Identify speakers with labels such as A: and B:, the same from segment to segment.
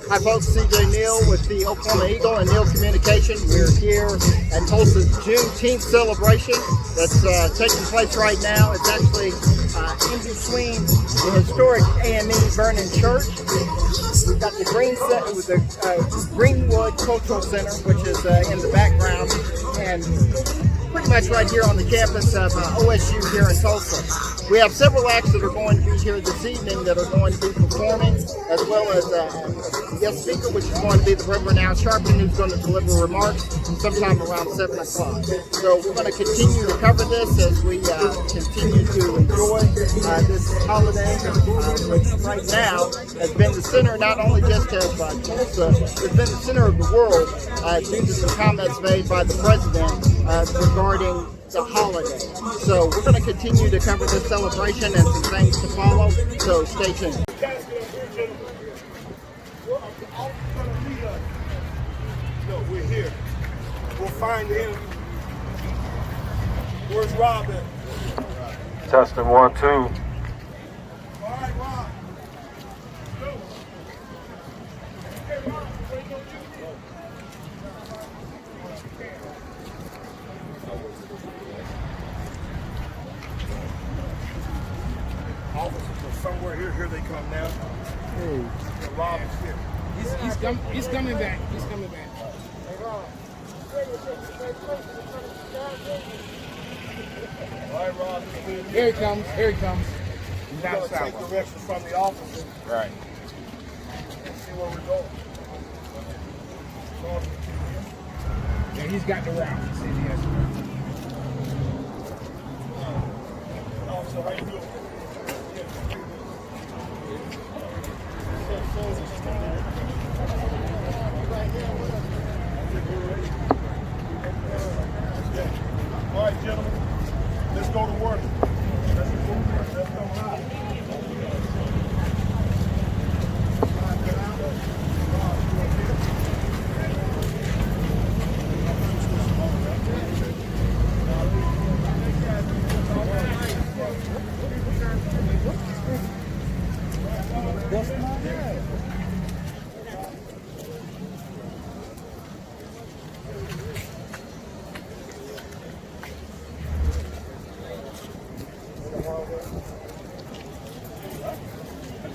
A: Hi folks, CJ Neal with the Oklahoma Eagle and Neal Communication. We're here at Tulsa'S Junteenth celebration that's taking place right now. It's actually in between the historic AME Vernon Church. We've got the Greenwood Cultural Center, which is in the background, and pretty much right here on the campus of OSU here in Tulsa. We have several acts that are going to be here this evening that are going to be performing, as well as a guest speaker, which is going to be the Reverend Al Sharpton, who's going to deliver remarks sometime around 7 o'clock. So we're going to continue to cover this as we continue to enjoy this holiday, which right now has been the center not only just of Tulsa, it's been the center of the world due to some comments made by the president regarding the holiday. So we're going to continue to cover this celebration and some things to follow, so stay tuned.
B: No, we're here. We'll find him. Where's Rob at?
C: Testing 1, 2.
B: All right, Rob. Go. Hey, Rob, where you going to do? Officers are somewhere here. Here they come now. Hey. Rob is here.
D: He's coming back. He's coming back.
B: Hey, Rob. All right, Rob.
D: Here he comes. Here he comes. He's
B: We're going to take
D: outside.
B: directions from the officer
C: Right.
B: and see where we're going.
D: Yeah, he's got the route. He said he has the route.
B: Officer, how you doing? All right, gentlemen, let's go to work. Let's go ride.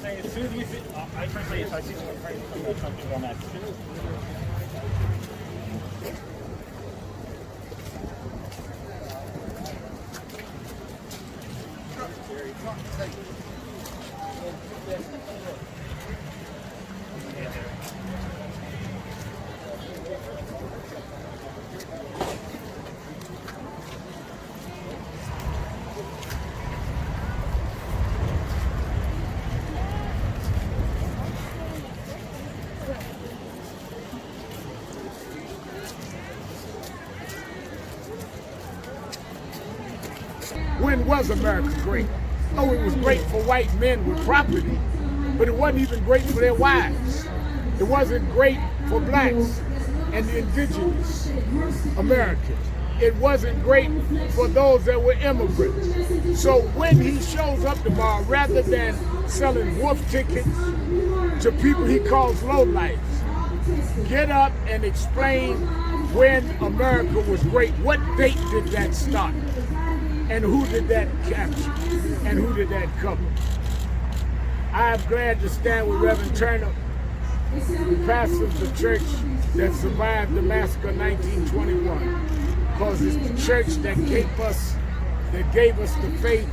E: As soon as we see, I can say if I see someone trying to come back, something on that.
D: When was America great? Oh, it was great for white men with property, but it wasn't even great for their wives. It wasn't great for blacks and the indigenous Americans. It wasn't great for those that were immigrants. So when he shows up tomorrow, rather than selling wolf tickets to people he calls lowlifes, get up and explain when America was great. What date did that start? And who did that capture? And who did that cover? I'm glad to stand with Reverend Turner, pastor of the church that survived the massacre of 1921, because it's the church that gave us the faith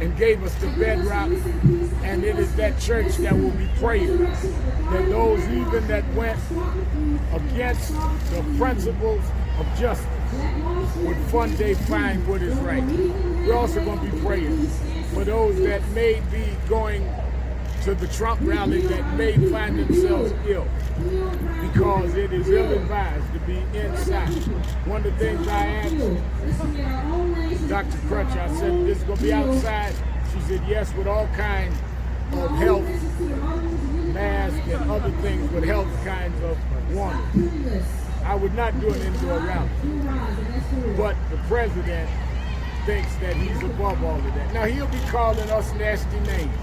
D: and gave us the bedrock, and it is that church that will be praying that those even that went against the principles of justice would one day find what is right. We're also going to be praying for those that may be going to the Trump rally that may find themselves ill, because it is ill-advised to be inside. One of the things I asked Dr. Crutch, I said, this is going to be outside? She said, yes, with all kinds of health, masks and other things, with health kinds of warnings. I would not do an indoor rally, but the president thinks that he's above all of that. Now, he'll be calling us nasty names.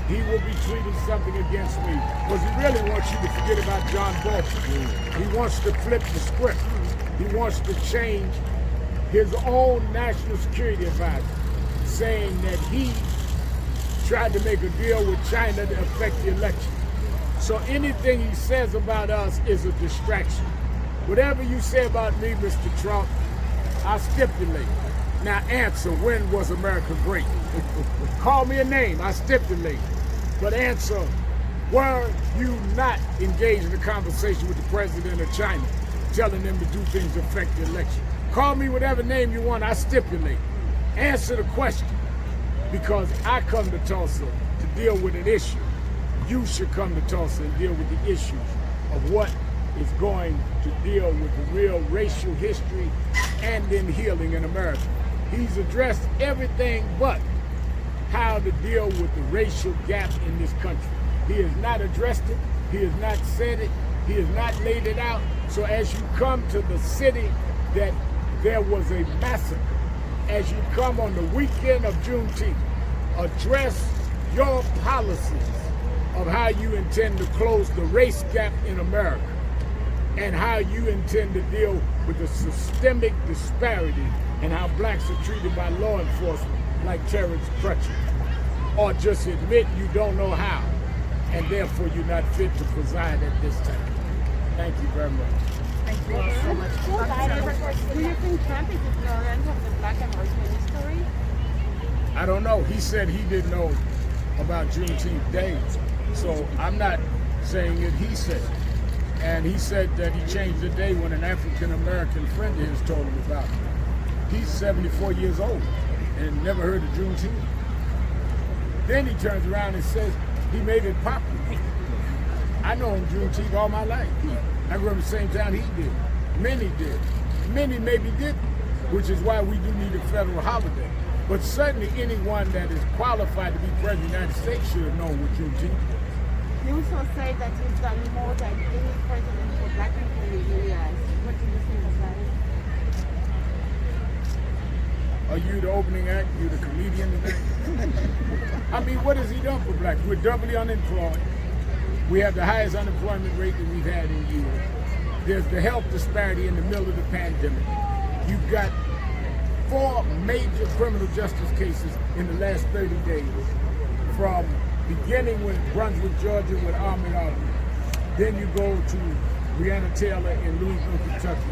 D: he will be tweeting something against me. Because he really wants you to forget about John Bolton. He wants to flip the script. He wants to change his own national security advisor, saying that he tried to make a deal with China to affect the election. So anything he says about us is a distraction. Whatever you say about me, Mr. Trump, I stipulate. Now answer, when was America great? Call me a name, I stipulate. But answer, were you not engaged in a conversation with the president of China, telling them to do things to affect the election? Call me whatever name you want, I stipulate. Answer the question, because I come to Tulsa to deal with an issue. You should come to Tulsa and deal with the issues of what is going to deal with the real racial history and in healing in America. He's addressed everything but how to deal with the racial gap in this country. He has not addressed it, he has not said it, he has not laid it out. So as you come to the city that there was a massacre, as you come on the weekend of Juneteenth, address your policies of how you intend to close the race gap in America and how you intend to deal with the systemic disparity and how blacks are treated by law enforcement like Terrence Crutcher. Or just admit you don't know how and therefore you're not fit to preside at this time. Thank you very much.
C: Thank you all so much.
F: Do you think Trump is ignorant of the Black American history?
D: I don't know. He said he didn't know about Juneteenth Day. So I'm not saying it, he said. And he said that he changed the day when an African-American friend of his told him about it. He's 74 years old and never heard of Juneteenth. Then he turns around and says he made it popular. I know him Juneteenth all my life. I grew up in the same town he did. Many did. Many maybe didn't, which is why we do need a federal holiday. But certainly anyone that is qualified to be president of the United States should have known what Juneteenth is.
F: You also say that he's done more than any president for Black people in the years. What do you think of that?
D: Are you the opening act? You the comedian today? I mean, what has he done for blacks? We're doubly unemployed. We have the highest unemployment rate that we've had in years. There's the health disparity in the middle of the pandemic. You've got 4 major criminal justice cases in the last 30 days, from beginning with Brunswick, Georgia with Ahmaud Arbery. Then you go to Breonna Taylor in Louisville, Kentucky.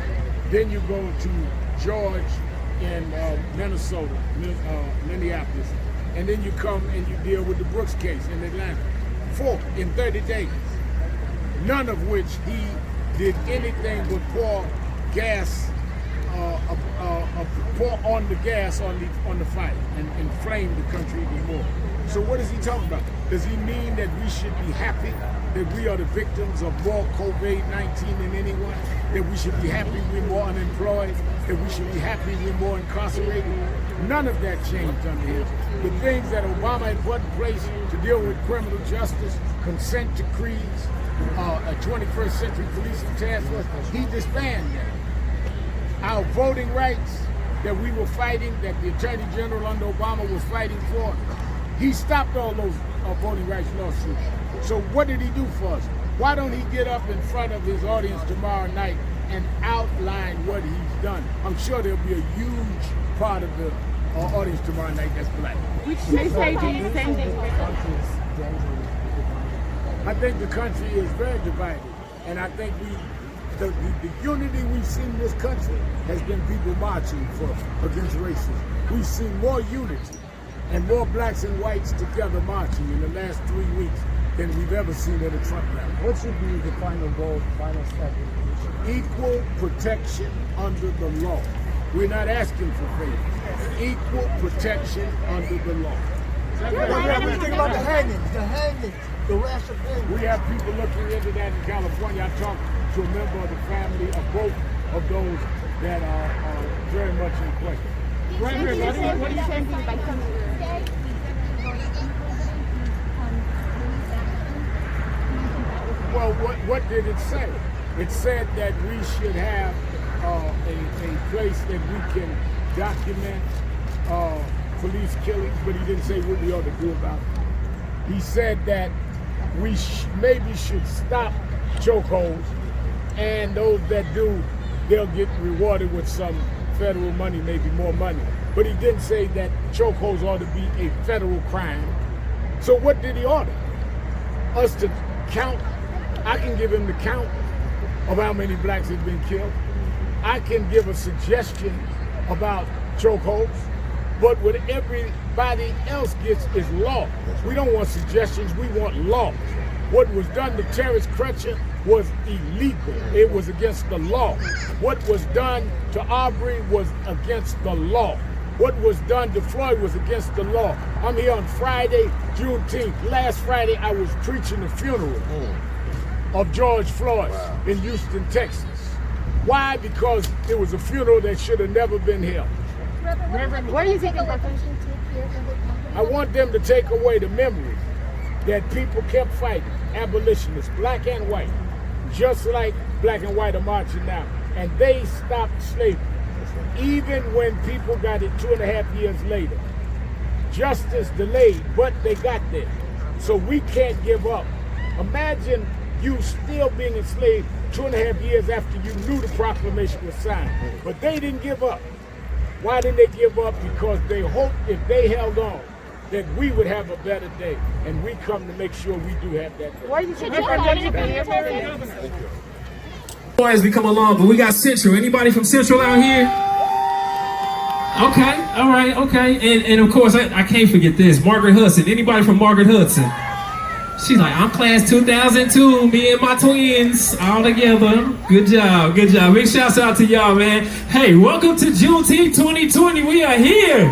D: Then you go to George in Minnesota, Minneapolis. And then you come and you deal with the Brooks case in Atlanta. 4 in 30 days. None of which he did anything but pour gas, pour on the gas on the fire and inflame the country even more. So what is he talking about? Does he mean that we should be happy that we are the victims of more COVID-19 than anyone? That we should be happy we're more unemployed? That we should be happy we're more incarcerated? None of that changed under him. The things that Obama had put in place to deal with criminal justice, consent decrees, a 21st century policing task force, he disbanded them. Our voting rights that we were fighting, that the Attorney General under Obama was fighting for, he stopped all those voting rights lawsuits. So what did he do for us? Why don't he get up in front of his audience tomorrow night and outline what he's done? I'm sure there'll be a huge part of the audience tomorrow night that's black.
F: Which message are you sending?
D: I think the country is very divided, and I think the unity we've seen in this country has been people marching against racism. We've seen more unity and more blacks and whites together marching in the last 3 weeks than we've ever seen at a Trump rally.
C: What should be the final goal, final step?
D: Equal protection under the law. We're not asking for favors. Equal protection under the law.
C: What do you think about the hangings, the rash of hangings?
D: We have people looking into that in California. I talked to a member of the family of both of those that are very much in question.
F: What are you sending by coming?
D: Well, what did it say? It said that we should have a place that we can document police killings, but he didn't say what we ought to do about it. he said that we maybe should stop chokeholds, and those that do, they'll get rewarded with some federal money, maybe more money. But he didn't say that chokeholds ought to be a federal crime. So what did he order? Us to count. I can give him the count of how many blacks have been killed. I can give a suggestion about chokeholds, but what everybody else gets is law. We don't want suggestions, we want law. What was done to Terrence Crutcher was illegal. It was against the law. What was done to Aubrey was against the law. What was done to Floyd was against the law. I'm here on Friday, Juneteenth. Last Friday, I was preaching the funeral of George Floyd in Houston, Texas. Why? Because it was a funeral that should have never been held.
F: Reverend, what do you think about that?
D: I want them to take away the memory that people kept fighting, abolitionists, black and white, just like black and white are marching now. And they stopped slavery, even when people got it 2.5 years later. Justice delayed, but they got there. So we can't give up. Imagine you still being enslaved 2.5 years after you knew the proclamation was signed. But they didn't give up. Why didn't they give up? Because they hoped if they held on, that we would have a better day. And we come to make sure we do have that day.
F: What do you think?
G: As we come along, but we got Central. Anybody from Central out here? Okay, all right, okay. And of course, I can't forget this. Margaret Hudson. Anybody from Margaret Hudson? She's like, I'm class 2002, me and my twins, all together. Good job, good job. Big shouts out to y'all, man. Hey, welcome to Juneteenth 2020. We are here.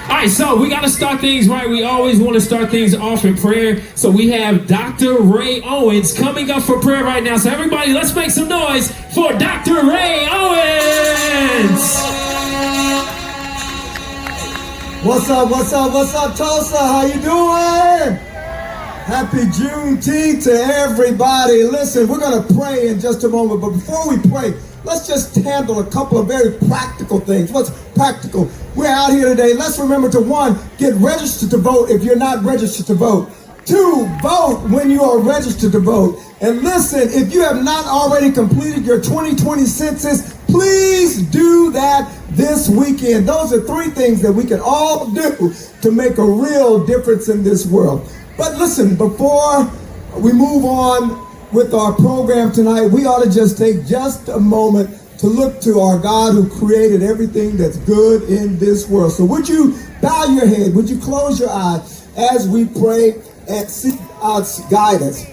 G: All right, so we got to start things right. We always want to start things off in prayer. So we have Dr. Ray Owens coming up for prayer right now. So everybody, let's make some noise for Dr. Ray Owens.
C: What's up, Tulsa? How you doing? Happy Juneteenth to everybody. Listen, we're going to pray in just a moment, but before we pray, let's just handle a couple of very practical things. What's practical? We're out here today. Let's remember to, 1, get registered to vote if you're not registered to vote. 2, vote when you are registered to vote. And listen, if you have not already completed your 2020 census, please do that this weekend. Those are 3 things that we can all do to make a real difference in this world. But listen, before we move on with our program tonight, we ought to just take just a moment to look to our God who created everything that's good in this world. So would you bow your head? Would you close your eyes as we pray and seek God's guidance?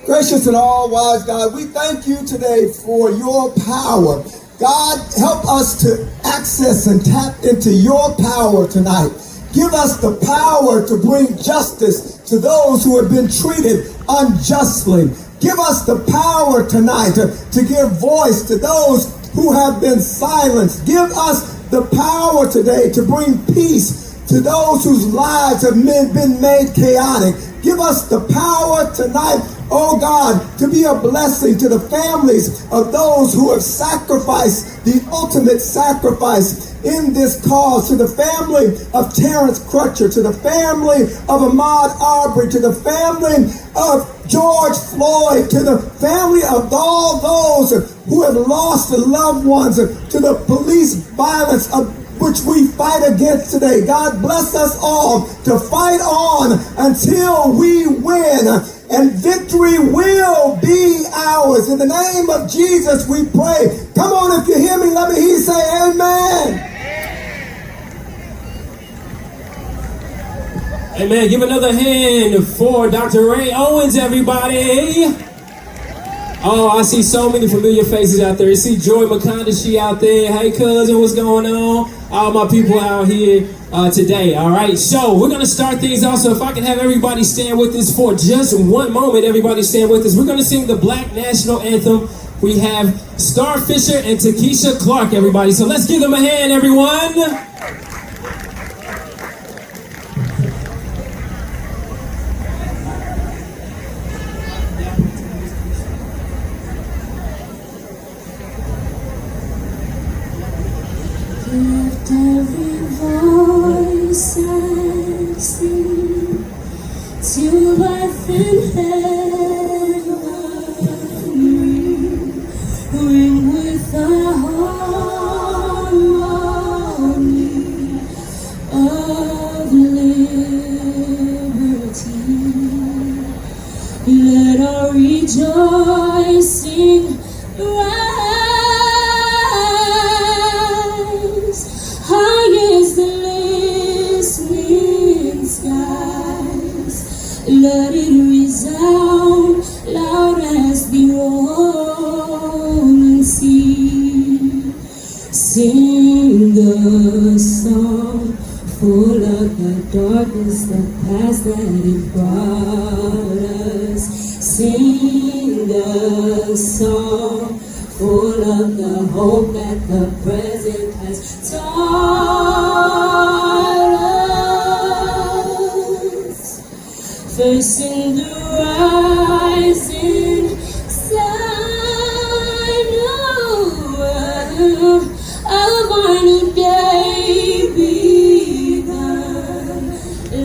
C: Gracious and all-wise God, we thank you today for your power. God, help us to access and tap into your power tonight. Give us the power to bring justice to those who have been treated unjustly. Give us the power tonight to give voice to those who have been silenced. Give us the power today to bring peace to those whose lives have been made chaotic. Give us the power tonight, oh God, to be a blessing to the families of those who have sacrificed the ultimate sacrifice in this cause, to the family of Terrence Crutcher, to the family of Ahmaud Arbery, to the family of George Floyd, to the family of all those who have lost their loved ones, to the police violence of which we fight against today. God bless us all to fight on until we win, and victory will be ours. In the name of Jesus we pray. Come on, if you hear me, let me hear you say amen.
G: Amen. Give another hand for Dr. Ray Owens, everybody. Oh, I see so many familiar faces out there. I see Joy McConaughey out there. Hey, cousin, what's going on? All my people out here today, all right? So we're going to start things off. So if I can have everybody stand with us for just one moment, everybody stand with us. We're going to sing the Black National Anthem. We have Star Fisher and Takesha Clark, everybody. So let's give them a hand, everyone.
H: Lift every voice and sing are rejoicing. Rise high as the listening skies. Let it resound loud as the rolling sea. Sing a song full of the darkness, the past that it brought us. Sing a song full of the hope that the present has taught us. First in the rising sun of our new day begun.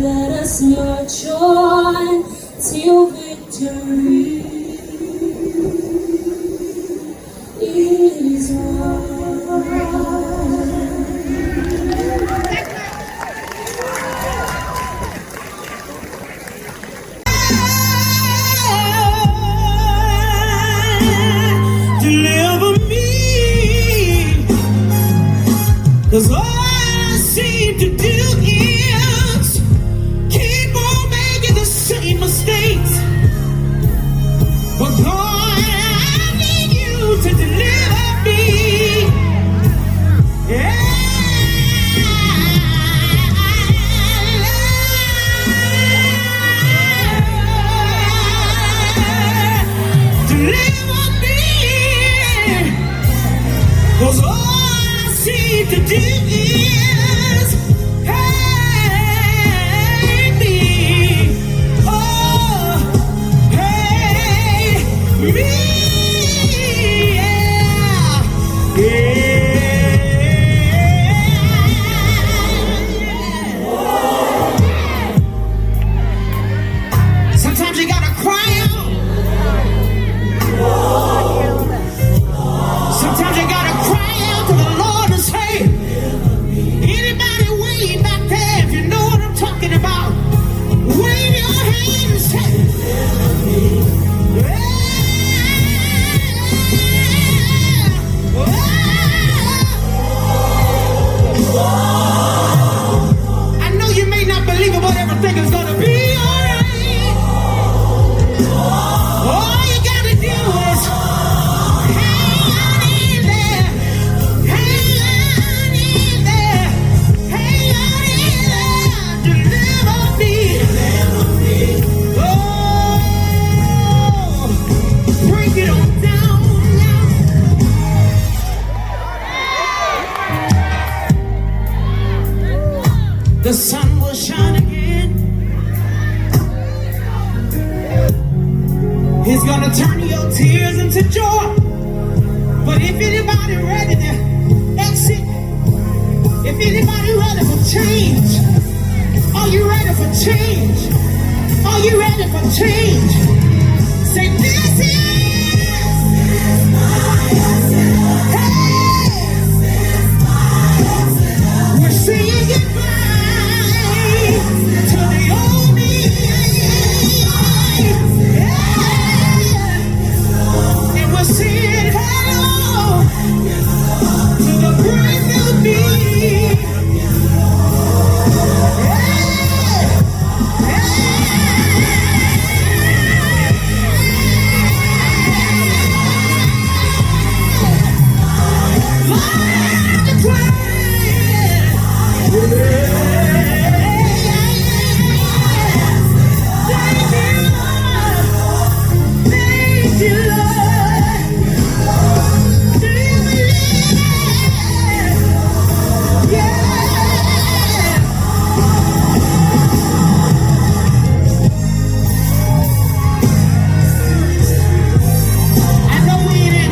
H: Let us march on till victory is won.
I: Deliver me, 'cause all I seem to do is keep on making the same mistakes. But God, I need you to deliver me. Yeah. Deliver me, 'cause all I seem to do is hate me. Oh, hate me. Yeah. Yeah. Sometimes you gotta cry out. Sometimes you gotta cry out to the Lord and say, anybody way back there, if you know what I'm talking about, wave your hand and say, I know you may not believe it, but everything is gonna be alright. All you gotta do is hang on in there, hang on in there, hang on in there, deliver me. Oh, break it on down now. The sun will shine again. He's gonna turn your tears into joy. But if anybody ready to exit, if anybody ready for change, are you ready for change? Are you ready for change? Say, this is my exit. Hey! We're saying goodbye to the old me. Yeah. And we're saying hello to the brand new me.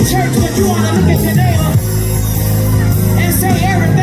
I: Church, but you want to look at your neighbor and say, everybody.